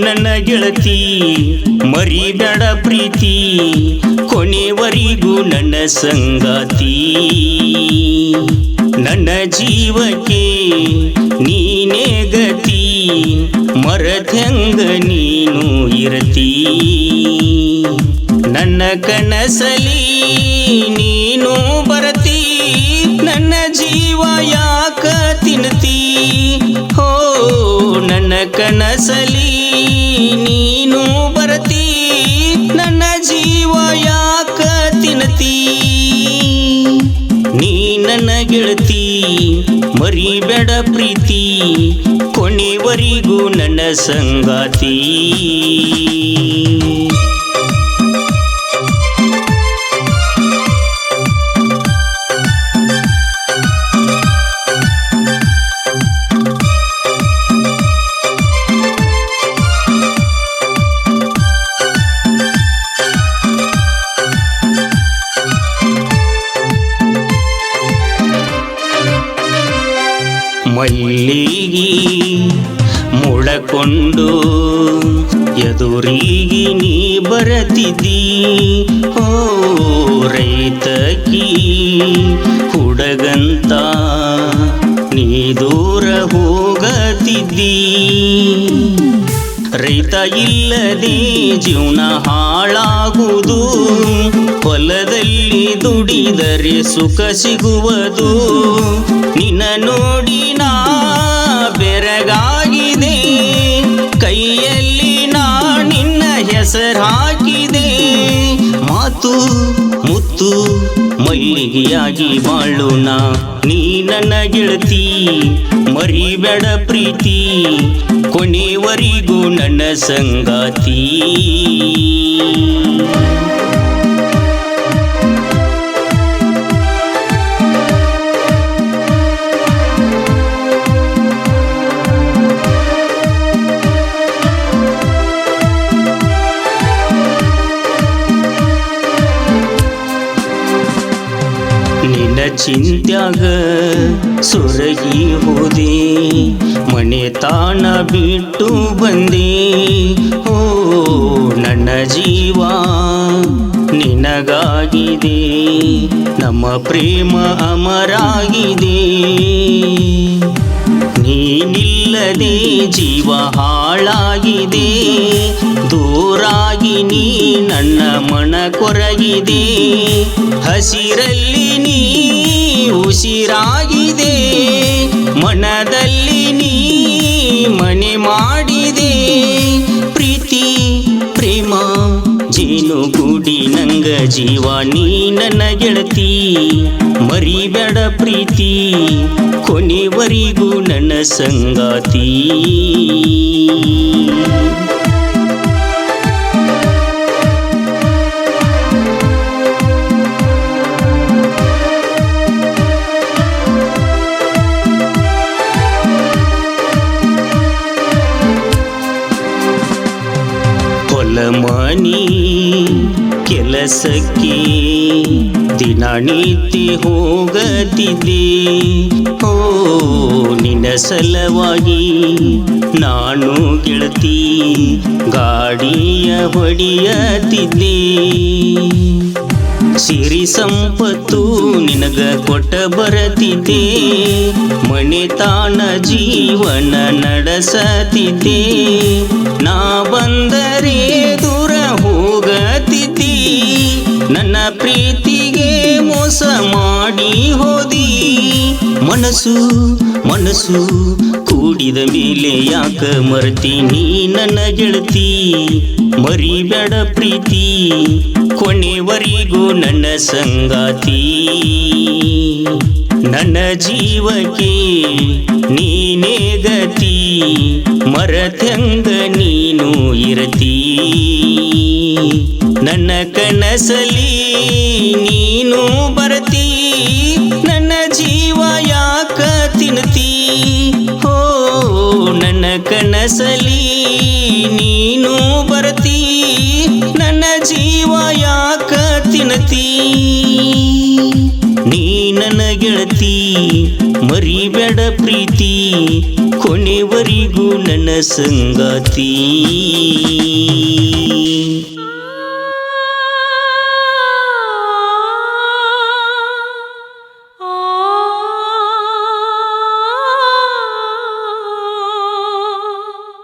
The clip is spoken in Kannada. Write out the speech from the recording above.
ನನ್ನ ಗೆಳತಿ ಮರಿಬೇಡ ಪ್ರೀತಿ ಕೊನೆವರೆಗೂ ನನ್ನ ಸಂಗಾತಿ ನನ್ನ ಜೀವಕ್ಕೆ ನೀನೇ ಗತಿ ಮರತ್ಯಂಗ ನೀನು ಇರತಿ ನನ್ನ ಕನಸಲಿ ನೀನು ಬರತಿ ನನ್ನ ಜೀವ ಯಾಕ ತಿನ್ನುತ್ತಿ ಹೋ ನನ್ನ ಕನಸಲಿ ನೀನು ಬರತಿ ನನ್ನ ಜೀವ ಯಾಕ ತಿನ್ನುತ್ತಿ ನೀ ನನ್ನ ಗೆಳತಿ ಮರಿಬೇಡ ಪ್ರೀತಿ ಕೊನೆವರೆಗೂ ನನ್ನ ಸಂಗಾತಿ ಮಲ್ಲಿಗೆ ಮುಳಕೊಂಡು ಎದುರಿಗೆ ನೀ ಬರತಿದ್ದಿ ಓ ರೈತಕಿ ಹುಡುಗಂತ ನೀ ದೂರ ಹೋಗತಿದ್ದಿ ರೈತ ಇಲ್ಲದೆ ಜೀವನ ಹಾಳಾಗುವುದು ಹೊಲದಲ್ಲಿ ದುಡಿದರೆ ಸುಖ ಸಿಗುವುದು ನಿನ್ನ ನೋಡಿ ನಾ ಬೆರಗಾಗಿದೆ ಕೈಯಲ್ಲಿ ನಾ ನಿನ್ನ ಹೆಸರು ಹಾಕಿದೆ ಮಾತು ಮುತ್ತು ಮಲ್ಲಿಗೆಯಾಗಿ ಬಾಳೋಣ ನೀ ನನ್ನ ಗೆಳತಿ ಮರಿಬೇಡ ಪ್ರೀತಿ ಕೊನೆವರೆಗೂ ನನ್ನ ಸಂಗಾತಿ ನಿನ್ನ ಚಿಂತ್ಯಾಗ ಸೊರಗಿ ಹೋದೆ ಮನೆ ತಾಣ ಬಿಟ್ಟು ಬಂದೆ ಓ ನನ್ನ ಜೀವ ನಿನಗಾಗಿದೆ ನಮ್ಮ ಪ್ರೇಮ ಅಮರಾಗಿದೆ ನೀನಿಲ್ಲದೆ ಜೀವ ಹಾಳಾಗಿದೆ ದೂರಾಗಿ ನೀ ನನ್ನ ಮನ ಕೊರಗಿದೆ ಹಸಿರಲ್ಲಿ ನೀ ಉಸಿರಾಗಿದೆ ಮನದಲ್ಲಿ ನೀ ಮನೆ ಮಾಡಿದೆ ಪ್ರೀತಿ ಪ್ರೇಮ ಜೇನುಗೂಡಿ ನಂಗ ಜೀವ ನೀ ನನ್ನ ಗೆಳತಿ ಮರಿಬೇಡ ಪ್ರೀತಿ ಕೊನೆವರೆಗೂ ನನ್ನ ಸಂಗಾತಿ ಹೊಲಮನಿ ಕೆಲಸಕ್ಕೆ ದಿನನಿತ್ಯ ಹೋಗತಿದ್ದೆ ಓ ನಿನ್ನ ಸಲವಾಗಿ ನಾನು ಗೆಳತಿ ಗಾಡಿಯ ಹೊಡೆಯತಿದ್ದೆ ಸಿರಿ ಸಂಪತ್ತು ನಿನಗ ಕೊಟ್ಟ ಬರತಿದ್ದೆ ಮನೆತಾಣ ಜೀವನ ನಡೆಸತಿದ್ದೆ ನಾ ಬಂದರೆ ದೂರ ಹೋಗತಿದ್ದಿ ನನ್ನ ಪ್ರೀತಿಗೆ ಮೋಸ ಮಾಡಿ ಹೋದಿ ಮನಸ್ಸು ಮನಸ್ಸು ಕೂಡಿದ ಮೇಲೆ ಯಾಕ ಮರ್ತೀನಿ ನನ್ನ ಗೆಳತಿ ಮರಿಬೇಡ ಪ್ರೀತಿ ಕೊನೆವರೆಗೂ ನನ್ನ ಸಂಗಾತಿ ನನ್ನ ಜೀವಕ್ಕೆ ನೀನೇ ಗತಿ ಮರತ್ಯಂಗ ನೀನು ಇರತಿ ನನ್ನ ಕನಸಲಿ ನೀನು ಬರತಿ ನನ್ನ ಜೀವ ಯಾಕ ತಿನ್ನುತ್ತಿ ಹೋ ನನ್ನ ಕನಸಲಿ ನೀನು ಬರತಿ ನನ್ನ ಜೀವ ಯಾಕ ತಿನ್ನುತ್ತಿ ನೀ ನನ್ನ ಗೆಳತಿ ಮರಿಬೇಡ ಪ್ರೀತಿ ಕೊನೆವರೆಗೂ ನನ್ನ ಸಂಗಾತಿ